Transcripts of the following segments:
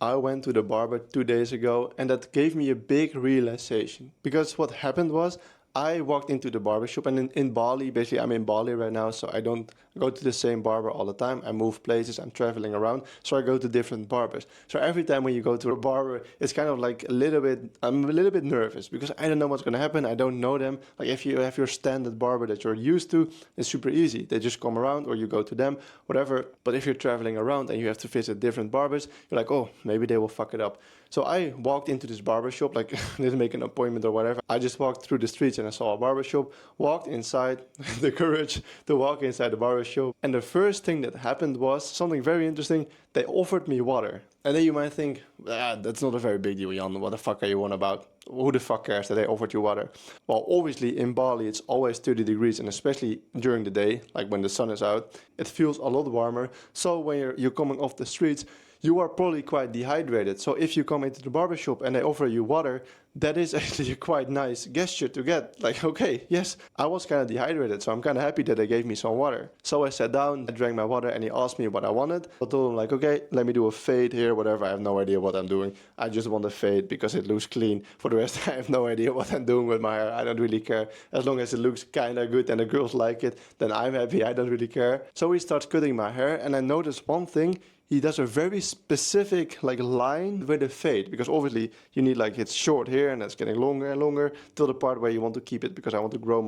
I went to the barber 2 days ago and that gave me a big realization. Because what happened was I walked into the barbershop and in Bali, basically I'm in Bali right now, so I don't go to the same barber all the time. I move places, I'm traveling around, so I go to different barbers. So every time when you go to a barber, it's kind of like I'm a little bit nervous because I don't know what's gonna happen. I don't know them. Like if you have your standard barber that you're used to, it's super easy. They just come around or you go to them, whatever. But if you're traveling around and you have to visit different barbers, you're like, oh, maybe they will fuck it up. So I walked into this barbershop, like didn't make an appointment or whatever. I just walked through the streets and I saw a barbershop, walked inside, the courage to walk inside the barbershop. And the first thing that happened was something very interesting. They offered me water. And then you might think, that's not a very big deal, Jan. What the fuck are you on about? Who the fuck cares that they offered you water? Well, obviously in Bali it's always 30 degrees and especially during the day, like when the sun is out, it feels a lot warmer. So when you're coming off the streets, you are probably quite dehydrated. So if you come into the barbershop and they offer you water, that is actually a quite nice gesture to get. Like, okay, yes, I was kind of dehydrated, so I'm kind of happy that they gave me some water. So I sat down, I drank my water, and he asked me what I wanted. I told him like, okay, let me do a fade here, whatever. I have no idea what I'm doing. I just want a fade because it looks clean. For the rest, I have no idea what I'm doing with my hair. I don't really care. As long as it looks kind of good and the girls like it, then I'm happy. I don't really care. So he starts cutting my hair, and I noticed one thing. He does a very specific like line with a fade because obviously you need like it's short here and it's getting longer and longer till the part where you want to keep it because I want to grow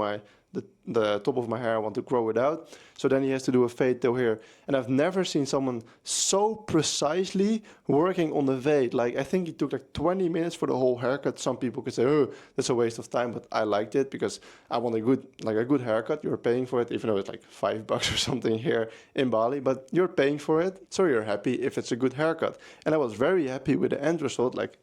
the top of my hair, I want to grow it out. So then he has to do a fade till here. And I've never seen someone so precisely working on the fade. Like I think it took like 20 minutes for the whole haircut. Some people could say, oh, that's a waste of time, but I liked it because I want a good haircut. You're paying for it, even though it's like $5 or something here in Bali, but you're paying for it. So you're happy if it's a good haircut. And I was very happy with the end result. Like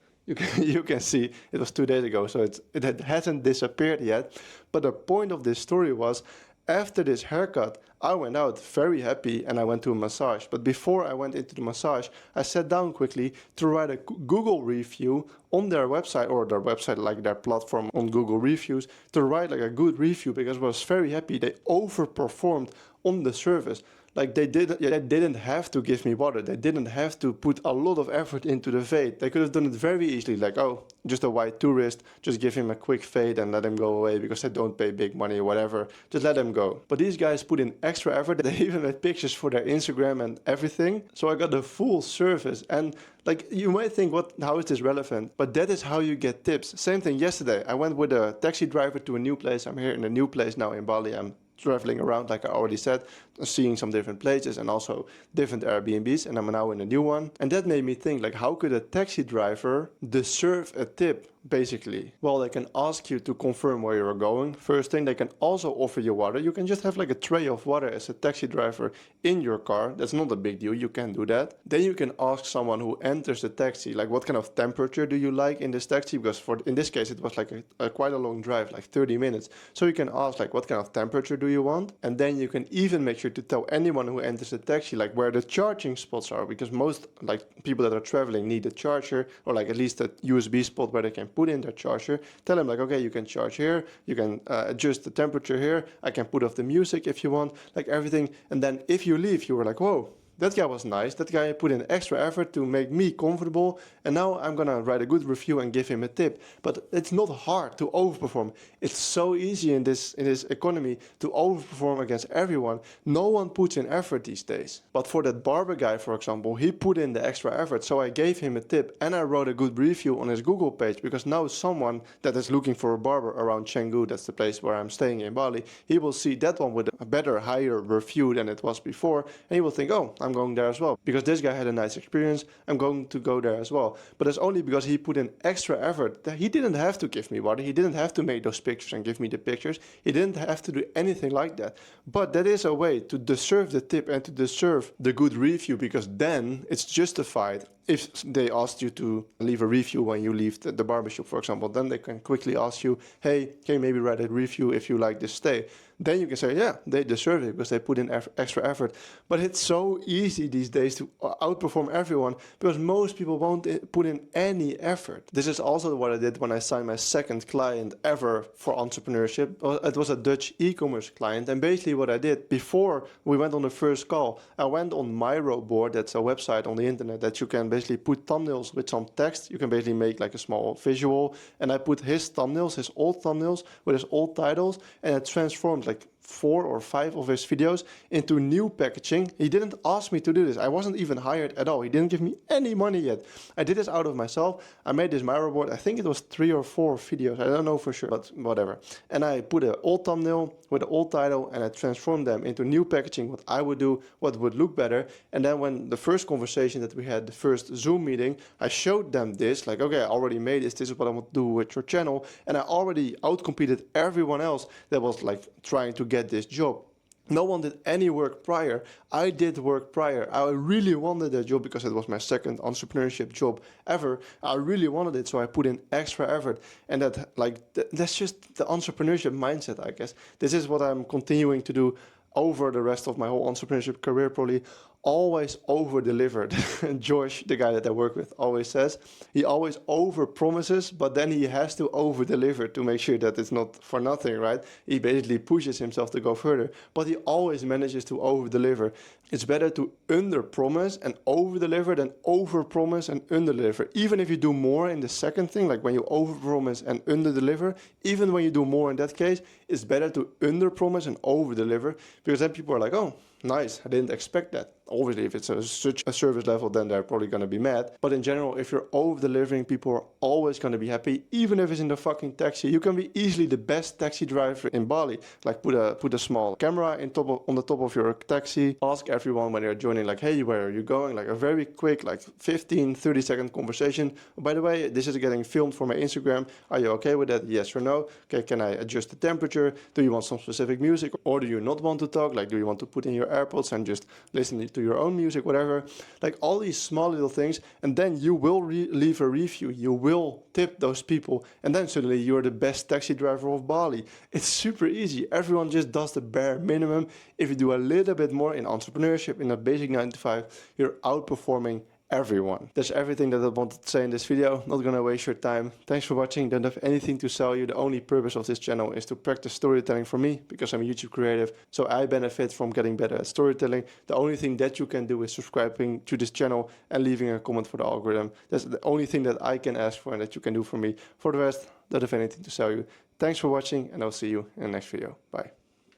you can see it was 2 days ago, so it hasn't disappeared yet. But the point of this story was, after this haircut, I went out very happy and I went to a massage. But before I went into the massage, I sat down quickly to write a Google review on their website, or their website, like their platform on Google Reviews, to write like a good review because I was very happy. They overperformed on the service. Like they didn't have to give me water. They didn't have to put a lot of effort into the fade. They could have done it very easily. Like, oh, just a white tourist, just give him a quick fade and let him go away because they don't pay big money or whatever. Just let him go. But these guys put in extra effort. They even made pictures for their Instagram and everything. So I got the full service. And like you might think, how is this relevant? But that is how you get tips. Same thing yesterday. I went with a taxi driver to a new place. I'm here in a new place now in Bali. I'm traveling around, like I already said, seeing some different places and also different Airbnbs, and I'm now in a new one. And that made me think, like, how could a taxi driver deserve a tip, basically? Well, they can ask you to confirm where you're going. First thing, they can also offer you water. You can just have like a tray of water as a taxi driver in your car. That's not a big deal. You can do that. Then you can ask someone who enters the taxi, like, what kind of temperature do you like in this taxi? Because in this case, it was like quite a long drive, like 30 minutes. So you can ask, like, what kind of temperature do you want? And then you can even make sure to tell anyone who enters the taxi, like, where the charging spots are, because most, like, people that are traveling need a charger, or like at least a USB spot where they can put in their charger. Tell them, like, okay, you can charge here, you can adjust the temperature here, I can put off the music if you want, like everything. And then if you leave, you were like, whoa, that guy was nice. That guy put in extra effort to make me comfortable, and now I'm gonna write a good review and give him a tip. But it's not hard to overperform. It's so easy in this economy to overperform against everyone. No one puts in effort these days. But for that barber guy, for example, he put in the extra effort, so I gave him a tip and I wrote a good review on his Google page, because now someone that is looking for a barber around Canggu, that's the place where I'm staying in Bali, he will see that one with a better, higher review than it was before, and he will think, oh, I'm going there as well. Because this guy had a nice experience, I'm going to go there as well. But it's only because he put in extra effort that he didn't have to give me water. He didn't have to make those pictures and give me the pictures. He didn't have to do anything like that. But that is a way to deserve the tip and to deserve the good review, because then it's justified. If they asked you to leave a review when you leave the barbershop, for example, then they can quickly ask you, hey, can you maybe write a review if you like this stay? Then you can say, yeah, they deserve it because they put in extra effort. But it's so easy these days to outperform everyone because most people won't put in any effort. This is also what I did when I signed my second client ever for entrepreneurship. It was a Dutch e-commerce client. And basically what I did before we went on the first call, I went on Miro Board. That's a website on the internet that you can basically basically put thumbnails with some text. You can basically make like a small visual. And I put his thumbnails, his old thumbnails with his old titles, and I transformed like 4 or 5 of his videos into new packaging. He didn't ask me to do this. I wasn't even hired at all. He didn't give me any money yet. I did this out of myself. I made this Miro board. I think it was 3 or 4 videos. I don't know for sure, but whatever. And I put an old thumbnail with an old title, and I transformed them into new packaging, what I would do, what would look better. And then when the first conversation that we had, the first Zoom meeting, I showed them this, like, okay, I already made this. This is what I want to do with your channel. And I already outcompeted everyone else that was like trying to get this job. No one did any work prior. I did work prior. I really wanted that job because it was my second entrepreneurship job ever. I really wanted it, so I put in extra effort. And that's just the entrepreneurship mindset, I guess. This is what I'm continuing to do over the rest of my whole entrepreneurship career, probably. Always over-delivered. Josh, the guy that I work with, always says he always over-promises, but then he has to over-deliver to make sure that it's not for nothing, right? He basically pushes himself to go further, but he always manages to over-deliver. It's better to under-promise and over-deliver than over-promise and under-deliver. Even if you do more in the second thing, like when you over-promise and under-deliver, even when you do more in that case, it's better to under-promise and over-deliver, because then people are like, oh, nice, I didn't expect that. Obviously, if it's such a service level, then they're probably going to be mad. But in general, if you're over-delivering, people are always going to be happy, even if it's in the fucking taxi. You can be easily the best taxi driver in Bali. Like put a small camera on the top of your taxi. Ask everyone when they're joining, like, hey, where are you going? Like a very quick, like 15, 30-second conversation. By the way, this is getting filmed for my Instagram. Are you okay with that? Yes or no? Okay, can I adjust the temperature? Do you want some specific music? Or do you not want to talk? Like, do you want to put in your AirPods and just listen to your own music, whatever, like all these small little things, and then you will leave a review, you will tip those people, and then suddenly you're the best taxi driver of Bali. It's super easy. Everyone just does the bare minimum. If you do a little bit more in entrepreneurship, in a basic 9 to 5, you're outperforming everyone. That's everything that I wanted to say in this video. Not gonna waste your time. Thanks for watching. Don't have anything to sell you. The only purpose of this channel is to practice storytelling for me, because I'm a YouTube creative, so I benefit from getting better at storytelling. The only thing that you can do is subscribing to this channel and leaving a comment for the algorithm. That's the only thing that I can ask for and that you can do for me. For the rest, don't have anything to sell you. Thanks for watching, and I'll see you in the next video. Bye.